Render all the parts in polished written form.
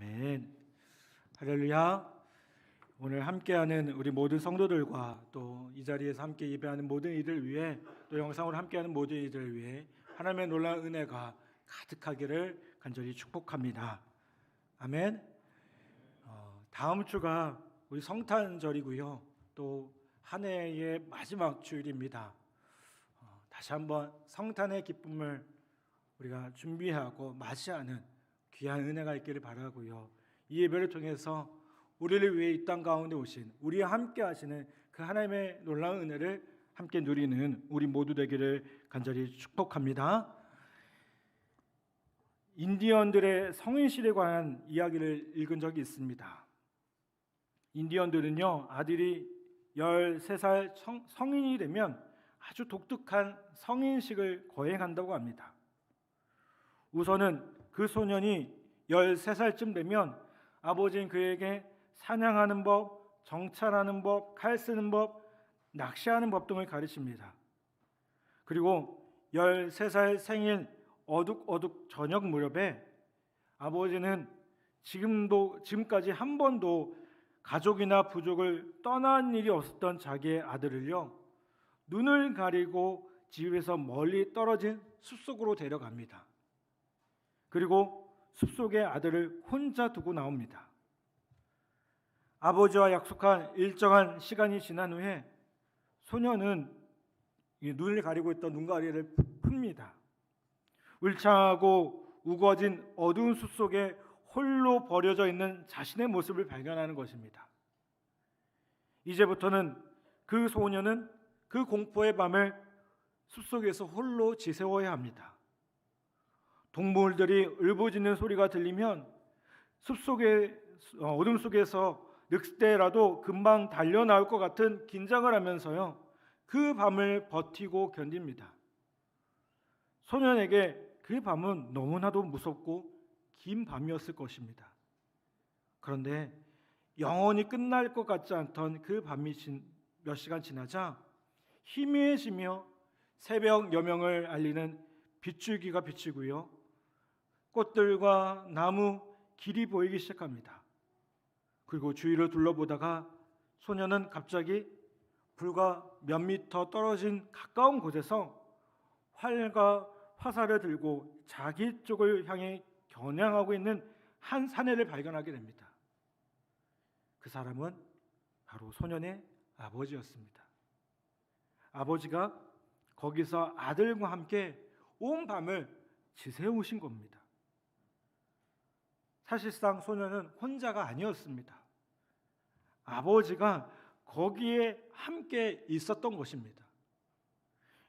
아멘. 할렐루야. 오늘 함께하는 우리 모든 성도들과 또 이 자리에서 함께 예배하는 모든 이들을 위해, 또 영상으로 함께하는 모든 이들을 위해 하나님의 놀라운 은혜가 가득하기를 간절히 축복합니다. 아멘. 다음 주가 우리 성탄절이고요. 또 한 해의 마지막 주일입니다. 다시 한번 성탄의 기쁨을 우리가 준비하고 맞이하는 귀한 은혜가 있기를 바라고요. 이 예배를 통해서 우리를 위해 이 땅 가운데 오신, 우리와 함께 하시는 그 하나님의 놀라운 은혜를 함께 누리는 우리 모두 되기를 간절히 축복합니다. 인디언들의 성인실에 관한 이야기를 읽은 적이 있습니다. 인디언들은요, 아들이 13살 성인이 되면 아주 독특한 성인식을 거행한다고 합니다. 우선은 그 소년이 13살쯤 되면 아버지는 그에게 사냥하는 법, 정찰하는 법, 칼 쓰는 법, 낚시하는 법 등을 가르칩니다. 그리고 13살 생일 어둑어둑 저녁 무렵에 아버지는 지금까지 한 번도 가족이나 부족을 떠난 일이 없었던 자기의 아들을요, 눈을 가리고 집에서 멀리 떨어진 숲속으로 데려갑니다. 그리고 숲속에 아들을 혼자 두고 나옵니다. 아버지와 약속한 일정한 시간이 지난 후에 소년은 눈을 가리고 있던 눈가리를 풉니다. 울창하고 우거진 어두운 숲속에 홀로 버려져 있는 자신의 모습을 발견하는 것입니다. 이제부터는 그 소년은 그 공포의 밤을 숲속에서 홀로 지새워야 합니다. 동물들이 울부짖는 소리가 들리면 숲속의 어둠 속에서 늑대라도 금방 달려나올 것 같은 긴장을 하면서요, 그 밤을 버티고 견딥니다. 소년에게 그 밤은 너무나도 무섭고 긴 밤이었을 것입니다. 그런데 영원히 끝날 것 같지 않던 그 밤이 몇 시간 지나자 희미해지며 새벽 여명을 알리는 빗줄기가 비치고요, 꽃들과 나무, 길이 보이기 시작합니다. 그리고 주위를 둘러보다가 소년은 갑자기 불과 몇 미터 떨어진 가까운 곳에서 활과 화살을 들고 자기 쪽을 향해 겨냥하고 있는 한 사내를 발견하게 됩니다. 그 사람은 바로 소년의 아버지였습니다. 아버지가 거기서 아들과 함께 온 밤을 지새우신 겁니다. 사실상 소년은 혼자가 아니었습니다. 아버지가 거기에 함께 있었던 것입니다.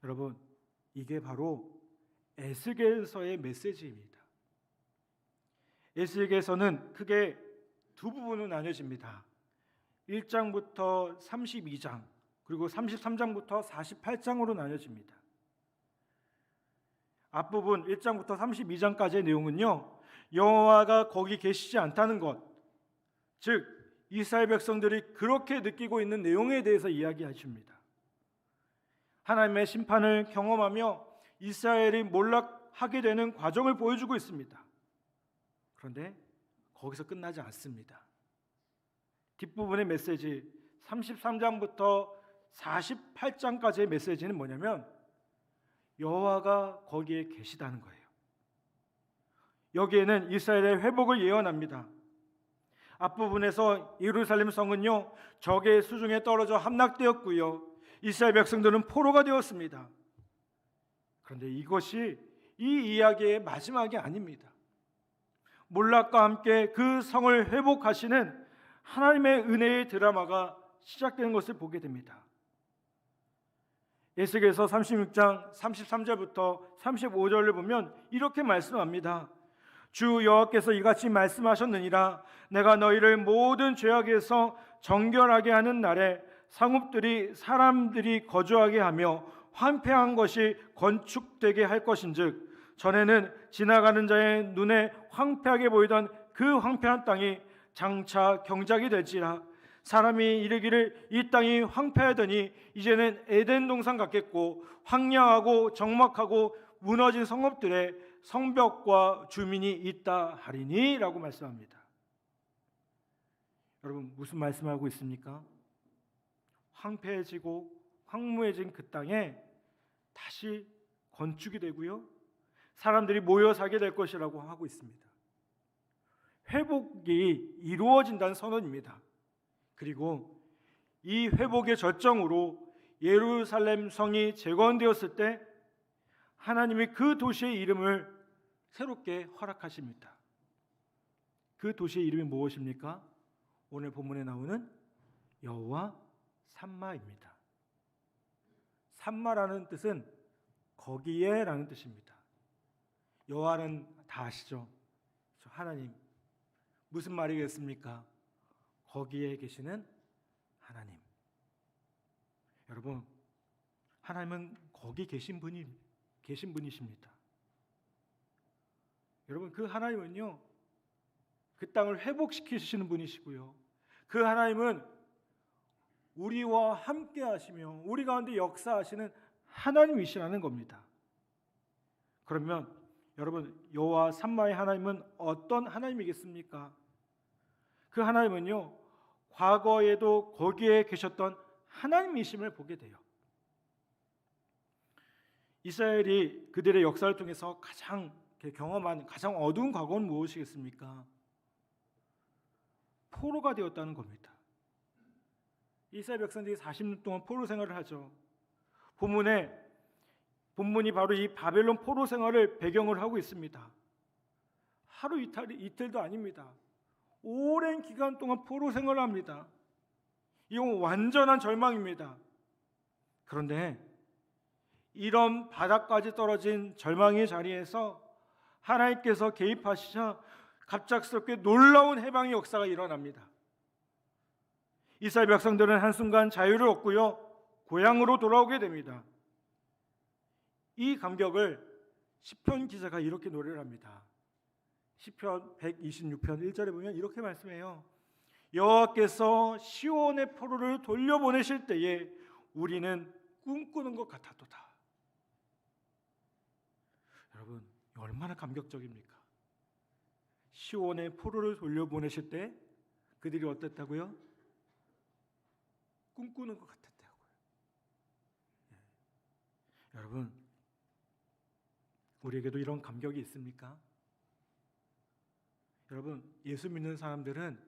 여러분, 이게 바로 에스겔서의 메시지입니다. 에스겔서는 크게 두 부분으로 나뉘어집니다. 1장부터 32장, 그리고 33장부터 48장으로 나뉘어집니다. 앞부분 1장부터 32장까지의 내용은요, 여호와가 거기 계시지 않다는 것, 즉 이스라엘 백성들이 그렇게 느끼고 있는 내용에 대해서 이야기하십니다. 하나님의 심판을 경험하며 이스라엘이 몰락하게 되는 과정을 보여주고 있습니다. 그런데 거기서 끝나지 않습니다. 뒷부분의 메시지 33장부터 48장까지의 메시지는 뭐냐면 여호와가 거기에 계시다는 거예요. 여기에는 이스라엘의 회복을 예언합니다. 앞부분에서 예루살렘 성은요, 적의 수중에 떨어져 함락되었고요, 이스라엘 백성들은 포로가 되었습니다. 그런데 이것이 이 이야기의 마지막이 아닙니다. 몰락과 함께 그 성을 회복하시는 하나님의 은혜의 드라마가 시작되는 것을 보게 됩니다. 에스겔서 36장 33절부터 35절을 보면 이렇게 말씀합니다. 주 여호와께서 이같이 말씀하셨느니라. 내가 너희를 모든 죄악에서 정결하게 하는 날에 상읍들이 사람들이 거주하게 하며 황폐한 것이 건축되게 할 것인즉, 전에는 지나가는 자의 눈에 황폐하게 보이던 그 황폐한 땅이 장차 경작이 될지라. 사람이 이르기를 이 땅이 황폐하더니 이제는 에덴 동산 같겠고, 황량하고 적막하고 무너진 성읍들의 성벽과 주민이 있다 하리니 라고 말씀합니다. 여러분 무슨 말씀하고 있습니까? 황폐해지고 황무해진 그 땅에 다시 건축이 되고요, 사람들이 모여 살게 될 것이라고 하고 있습니다. 회복이 이루어진다는 선언입니다. 그리고 이 회복의 절정으로 예루살렘 성이 재건되었을 때 하나님이 그 도시의 이름을 새롭게 허락하십니다. 그 도시의 이름이 무엇입니까? 오늘 본문에 나오는 여호와 삼마입니다. 삼마라는 뜻은 거기에라는 뜻입니다. 여호와는 다 아시죠? 하나님. 무슨 말이겠습니까? 거기에 계시는 하나님. 여러분, 하나님은 거기 계신 분이십니다. 여러분, 그 하나님은요, 그 땅을 회복시키시는 분이시고요, 그 하나님은 우리와 함께 하시며 우리 가운데 역사하시는 하나님이시라는 겁니다. 그러면 여러분, 여호와 삼마의 하나님은 어떤 하나님이겠습니까? 그 하나님은요, 과거에도 거기에 계셨던 하나님이심을 보게 돼요. 이스라엘이 그들의 역사를 통해서 가장 경험한 가장 어두운 과거는 무엇이겠습니까? 포로가 되었다는 겁니다. 이스라엘 백성들이 40년 동안 포로 생활을 하죠. 본문이 바로 이 바벨론 포로 생활을 배경을 하고 있습니다. 하루 이틀도 아닙니다. 오랜 기간 동안 포로 생활을 합니다. 이건 완전한 절망입니다. 그런데 이런 바닥까지 떨어진 절망의 자리에서 하나님께서 개입하시자 갑작스럽게 놀라운 해방의 역사가 일어납니다. 이스라엘 백성들은 한순간 자유를 얻고요, 고향으로 돌아오게 됩니다. 이 감격을 시편 기자가 이렇게 노래를 합니다. 시편 126편 1절에 보면 이렇게 말씀해요. 여호와께서 시온의 포로를 돌려보내실 때에 우리는 꿈꾸는 것 같았도다. 여러분, 얼마나 감격적입니까? 시온의 포로를 돌려보내실 때 그들이 어땠다고요? 꿈꾸는 것 같았다고요. 여러분, 우리에게도 이런 감격이 있습니까? 여러분, 예수 믿는 사람들은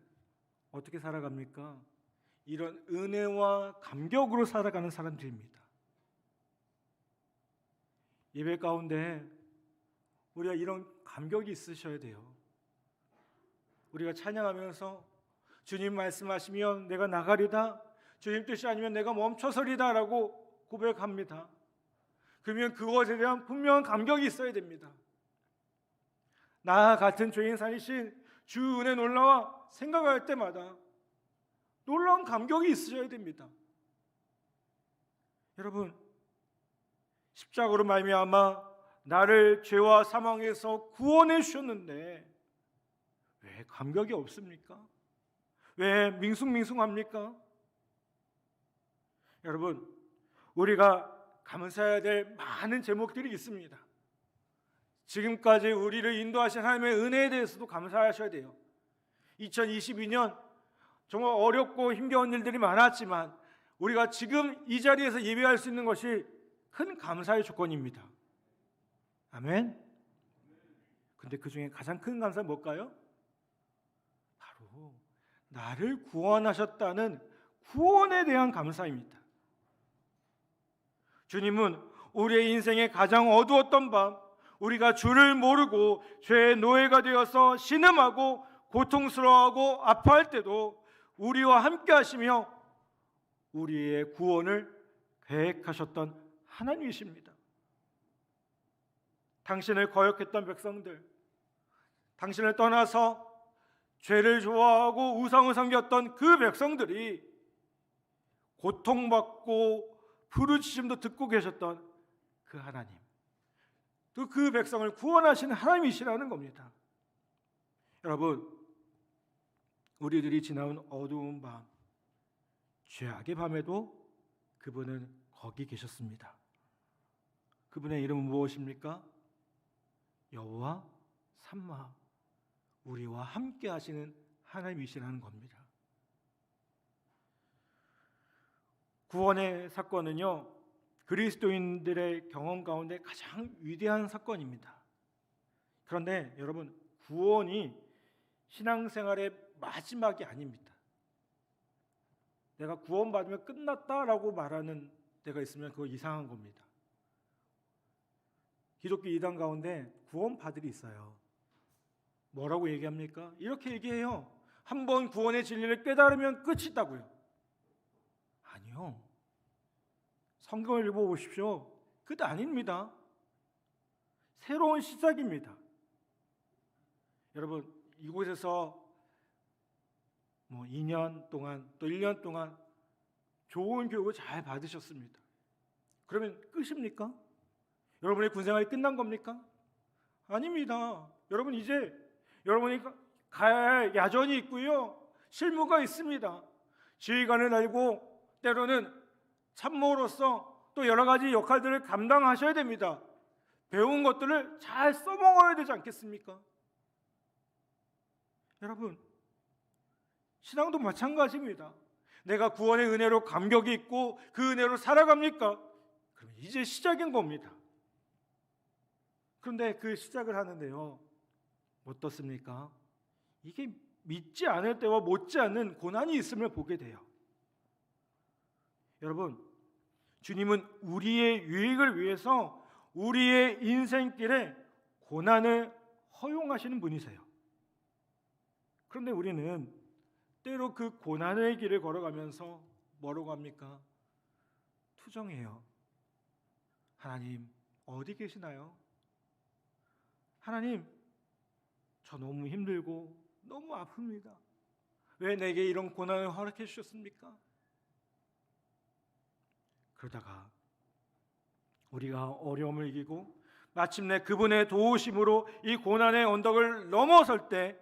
어떻게 살아갑니까? 이런 은혜와 감격으로 살아가는 사람들입니다. 예배 가운데 우리가 이런 감격이 있으셔야 돼요. 우리가 찬양하면서 주님 말씀하시면 내가 나가리다, 주님 뜻이 아니면 내가 멈춰서리다 라고 고백합니다. 그러면 그것에 대한 분명한 감격이 있어야 됩니다. 나 같은 죄인 살리신 주 은혜 놀라와 생각할 때마다 놀라운 감격이 있으셔야 됩니다. 여러분, 십자가로 말미암아 나를 죄와 사망에서 구원해 주셨는데 왜 감격이 없습니까? 왜 밍숭밍숭합니까? 여러분, 우리가 감사해야 될 많은 제목들이 있습니다. 지금까지 우리를 인도하신 하나님의 은혜에 대해서도 감사하셔야 돼요. 2022년 정말 어렵고 힘겨운 일들이 많았지만 우리가 지금 이 자리에서 예배할 수 있는 것이 큰 감사의 조건입니다. 아멘. 근데 그 중에 가장 큰 감사는 뭘까요? 바로 나를 구원하셨다는 구원에 대한 감사입니다. 주님은 우리의 인생의 가장 어두웠던 밤, 우리가 주를 모르고 죄의 노예가 되어서 신음하고 고통스러워하고 아파할 때도 우리와 함께 하시며 우리의 구원을 계획하셨던 하나님이십니다. 당신을 거역했던 백성들, 당신을 떠나서 죄를 좋아하고 우상을 섬겼던 그 백성들이 고통받고 부르짖음도 듣고 계셨던 그 하나님, 또 그 백성을 구원하시는 하나님이시라는 겁니다. 여러분, 우리들이 지나온 어두운 밤, 죄악의 밤에도 그분은 거기 계셨습니다. 그분의 이름은 무엇입니까? 여호와 삼마, 우리와 함께 하시는 하나님이시라는 겁니다. 구원의 사건은요, 그리스도인들의 경험 가운데 가장 위대한 사건입니다. 그런데 여러분, 구원이 신앙생활의 마지막이 아닙니다. 내가 구원받으면 끝났다라고 말하는 데가 있으면 그거 이상한 겁니다. 기독교 이단 가운데 구원파들이 있어요. 뭐라고 얘기합니까? 이렇게 얘기해요. 한번 구원의 진리를 깨달으면 끝이 있다고요. 아니요. 성경을 읽어보십시오. 끝 아닙니다. 새로운 시작입니다. 여러분, 이곳에서 2년 동안 또 1년 동안 좋은 교육을 잘 받으셨습니다. 그러면 끝입니까? 여러분의 군생활이 끝난 겁니까? 아닙니다. 여러분, 이제 여러분이 갈 야전이 있고요, 실무가 있습니다. 지휘관을 달고 때로는 참모로서 또 여러 가지 역할들을 감당하셔야 됩니다. 배운 것들을 잘 써먹어야 되지 않겠습니까? 여러분, 신앙도 마찬가지입니다. 내가 구원의 은혜로 감격이 있고 그 은혜로 살아갑니까? 그럼 이제 시작인 겁니다. 그런데 그 시작을 하는데요, 어떻습니까? 이게 믿지 않을 때와 못지않은 고난이 있음을 보게 돼요. 여러분, 주님은 우리의 유익을 위해서 우리의 인생길에 고난을 허용하시는 분이세요. 그런데 우리는 때로 그 고난의 길을 걸어가면서 뭐라고 합니까? 투정해요. 하나님, 어디 계시나요? 하나님, 저 너무 힘들고 너무 아픕니다. 왜 내게 이런 고난을 허락해 주셨습니까? 그러다가 우리가 어려움을 이기고 마침내 그분의 도우심으로 이 고난의 언덕을 넘어설 때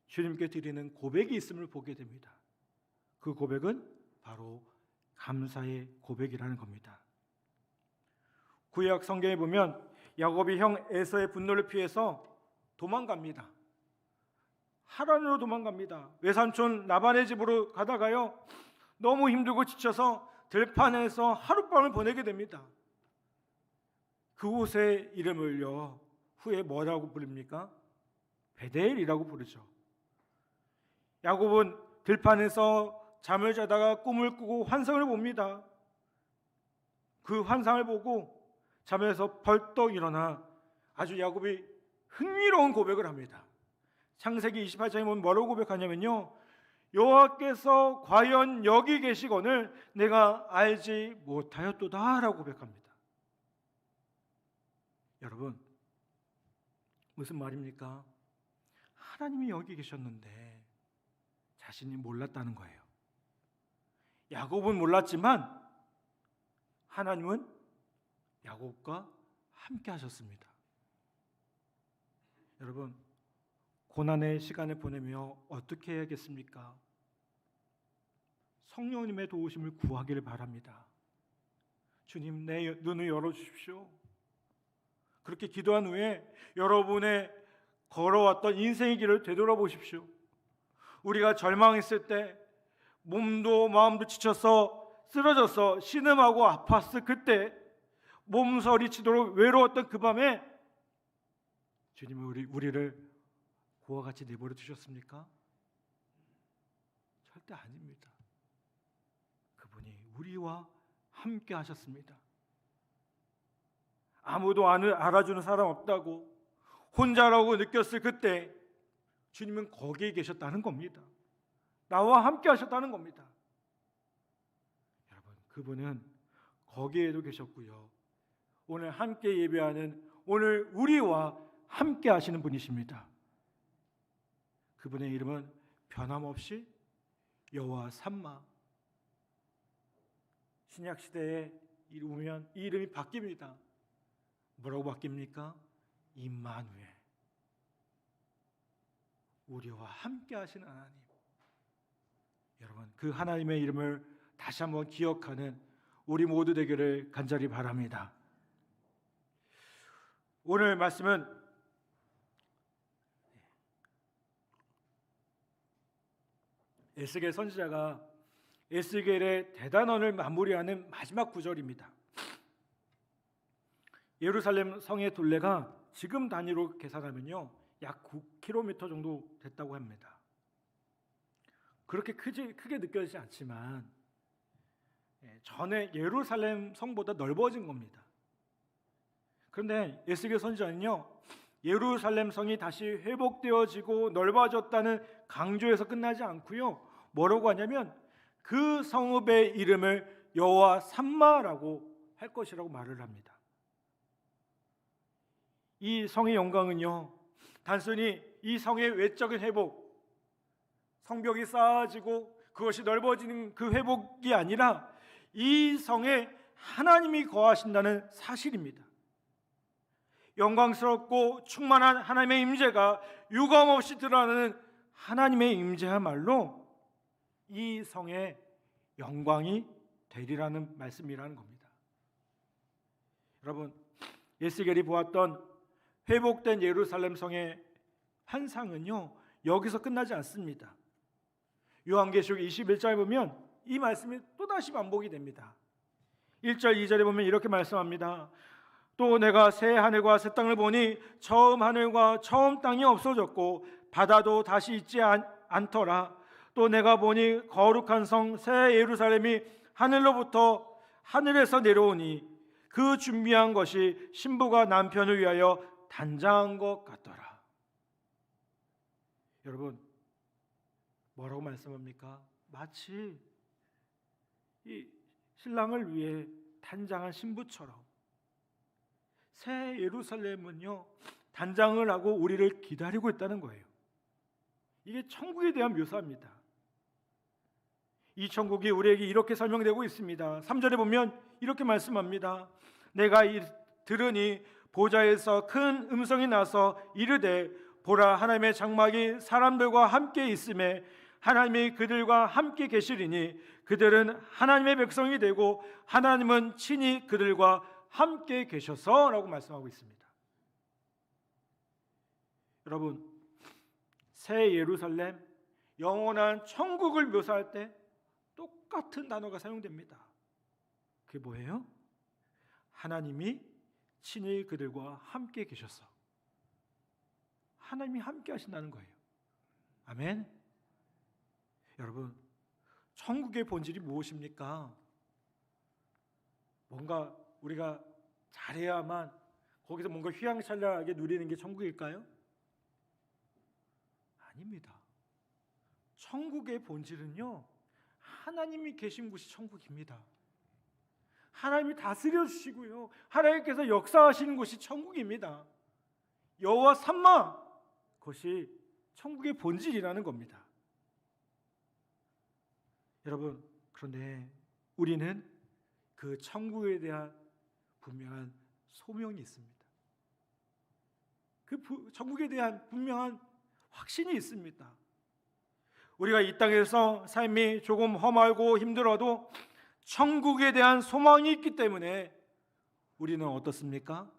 주님께 드리는 고백이 있음을 보게 됩니다. 그 고백은 바로 감사의 고백이라는 겁니다. 구약 성경에 보면 야곱이 형 에서의 분노를 피해서 도망갑니다. 하란으로 도망갑니다. 외삼촌 라반의 집으로 가다가요, 너무 힘들고 지쳐서 들판에서 하룻밤을 보내게 됩니다. 그곳의 이름을요, 후에 뭐라고 부릅니까? 베델이라고 부르죠. 야곱은 들판에서 잠을 자다가 꿈을 꾸고 환상을 봅니다. 그 환상을 보고 잠에서 벌떡 일어나 아주 야곱이 흥미로운 고백을 합니다. 창세기 28장에 보면 뭐라고 고백하냐면요, 여호와께서 과연 여기 계시거늘 내가 알지 못하였도다 라고 고백합니다. 여러분, 무슨 말입니까? 하나님이 여기 계셨는데 자신이 몰랐다는 거예요. 야곱은 몰랐지만 하나님은 야곱과 함께 하셨습니다. 여러분, 고난의 시간을 보내며 어떻게 해야겠습니까? 성령님의 도우심을 구하기를 바랍니다. 주님, 내 눈을 열어주십시오. 그렇게 기도한 후에 여러분의 걸어왔던 인생의 길을 되돌아보십시오. 우리가 절망했을 때, 몸도 마음도 지쳐서 쓰러져서 신음하고 아팠을 그때, 몸서리치도록 외로웠던 그 밤에 주님은 우리를 고와 같이 내버려 두셨습니까? 절대 아닙니다. 그분이 우리와 함께 하셨습니다. 아무도 알아주는 사람 없다고 혼자라고 느꼈을 그때 주님은 거기에 계셨다는 겁니다. 나와 함께 하셨다는 겁니다. 여러분, 그분은 거기에도 계셨고요, 오늘 함께 예배하는 오늘 우리와 함께 하시는 분이십니다. 그분의 이름은 변함없이 여호와 삼마. 신약 시대에 이르면 이 이름이 바뀝니다. 뭐라고 바뀝니까? 임마누엘. 우리와 함께 하시는 하나님. 여러분, 그 하나님의 이름을 다시 한번 기억하는 우리 모두 되기를 간절히 바랍니다. 오늘 말씀은 에스겔 선지자가 에스겔의 대단원을 마무리하는 마지막 구절입니다. 예루살렘 성의 둘레가 지금 단위로 계산하면요, 약 9km 정도 됐다고 합니다. 그렇게 크게 느껴지지 않지만 전에 예루살렘 성보다 넓어진 겁니다. 그런데 에스겔 선지자는요, 예루살렘 성이 다시 회복되어지고 넓어졌다는 강조에서 끝나지 않고요, 뭐라고 하냐면 그 성읍의 이름을 여호와 삼마라고 할 것이라고 말을 합니다. 이 성의 영광은요, 단순히 이 성의 외적인 회복, 성벽이 쌓아지고 그것이 넓어지는 그 회복이 아니라 이 성에 하나님이 거하신다는 사실입니다. 영광스럽고 충만한 하나님의 임재가 유감없이 드러나는 하나님의 임재야말로 이 성의 영광이 되리라는 말씀이라는 겁니다. 여러분, 에스겔이 보았던 회복된 예루살렘 성의 환상은요, 여기서 끝나지 않습니다. 요한계시록 21장에 보면 이 말씀이 또다시 반복이 됩니다. 1절 2절에 보면 이렇게 말씀합니다. 또 내가 새 하늘과 새 땅을 보니 처음 하늘과 처음 땅이 없어졌고 바다도 다시 있지 않더라. 또 내가 보니 거룩한 성 새 예루살렘이 하늘에서 내려오니 그 준비한 것이 신부가 남편을 위하여 단장한 것 같더라. 여러분, 뭐라고 말씀합니까? 마치 이 신랑을 위해 단장한 신부처럼 새 예루살렘은요, 단장을 하고 우리를 기다리고 있다는 거예요. 이게 천국에 대한 묘사입니다. 이 천국이 우리에게 이렇게 설명되고 있습니다. 3절에 보면 이렇게 말씀합니다. 내가 들으니 보좌에서 큰 음성이 나서 이르되 보라, 하나님의 장막이 사람들과 함께 있음에 하나님이 그들과 함께 계시리니 그들은 하나님의 백성이 되고 하나님은 친히 그들과 함께 계셔서 라고 말씀하고 있습니다. 여러분, 새 예루살렘, 영원한 천국을 묘사할 때 똑같은 단어가 사용됩니다. 그게 뭐예요? 하나님이 친히 그들과 함께 계셔서, 하나님이 함께 하신다는 거예요. 아멘. 여러분, 천국의 본질이 무엇입니까? 뭔가 우리가 잘해야만 거기서 뭔가 휘황찬란하게 누리는 게 천국일까요? 아닙니다. 천국의 본질은요, 하나님이 계신 곳이 천국입니다. 하나님이 다스려 주시고요, 하나님께서 역사하시는 곳이 천국입니다. 여호와 삼마, 그것이 천국의 본질이라는 겁니다. 여러분, 그런데 우리는 그 천국에 대한 분명한 소명이 있습니다. 그 천국에 대한 분명한 확신이 있습니다. 우리가 이 땅에서 삶이 조금 험하고 힘들어도 천국에 대한 소망이 있기 때문에 우리는 어떻습니까?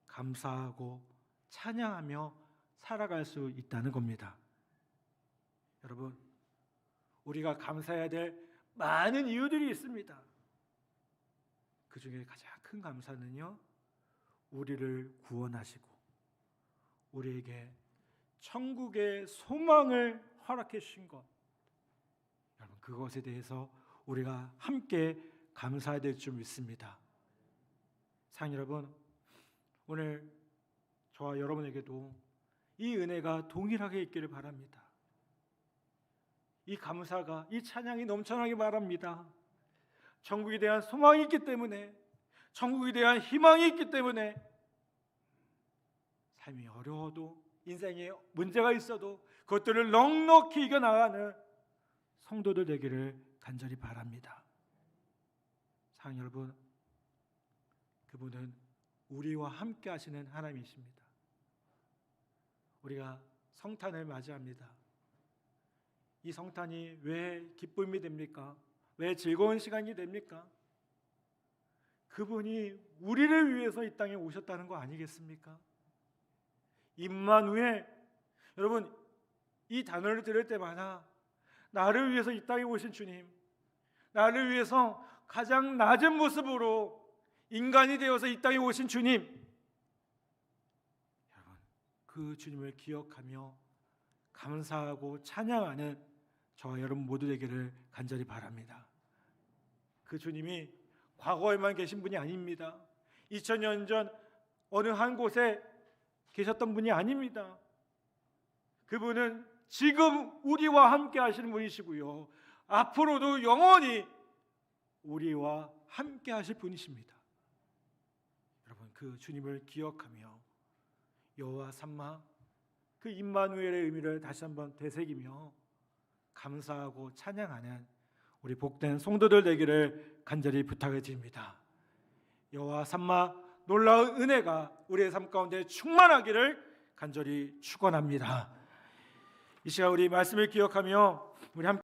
감사하고 찬양하며 살아갈 수 있다는 겁니다. 여러분, 우리가 감사해야 될 많은 이유들이 있습니다. 그 중에 가장 큰 감사는요, 우리를 구원하시고 우리에게 천국의 소망을 허락해 주신 것, 여러분, 그것에 대해서 우리가 함께 감사해야 될 줄 믿습니다. 사랑 여러분, 오늘 저와 여러분에게도 이 은혜가 동일하게 있기를 바랍니다. 이 감사가, 이 찬양이 넘쳐나기 바랍니다. 천국에 대한 소망이 있기 때문에, 천국에 대한 희망이 있기 때문에 삶이 어려워도, 인생에 문제가 있어도 그것들을 넉넉히 이겨나가는 성도들 되기를 간절히 바랍니다. 사랑 여러분, 그분은 우리와 함께 하시는 하나님이십니다. 우리가 성탄을 맞이합니다. 이 성탄이 왜 기쁨이 됩니까? 왜 즐거운 시간이 됩니까? 그분이 우리를 위해서 이 땅에 오셨다는 거 아니겠습니까? 임마누엘, 여러분, 이 단어를 들을 때마다 나를 위해서 이 땅에 오신 주님, 나를 위해서 가장 낮은 모습으로 인간이 되어서 이 땅에 오신 주님, 여러분 그 주님을 기억하며 감사하고 찬양하는 저와 여러분 모두 되기를 간절히 바랍니다. 그 주님이 과거에만 계신 분이 아닙니다. 2000년 전 어느 한 곳에 계셨던 분이 아닙니다. 그분은 지금 우리와 함께 하시는 분이시고요, 앞으로도 영원히 우리와 함께 하실 분이십니다. 여러분 그 주님을 기억하며 여호와 삼마, 그 임마누엘의 의미를 다시 한번 되새기며 감사하고 찬양하는 우리 복된 성도들 되기를 간절히 부탁을 드립니다. 여호와 삼마 놀라운 은혜가 우리의 삶 가운데 충만하기를 간절히 축원합니다. 이 시간 우리 말씀을 기억하며 우리 함께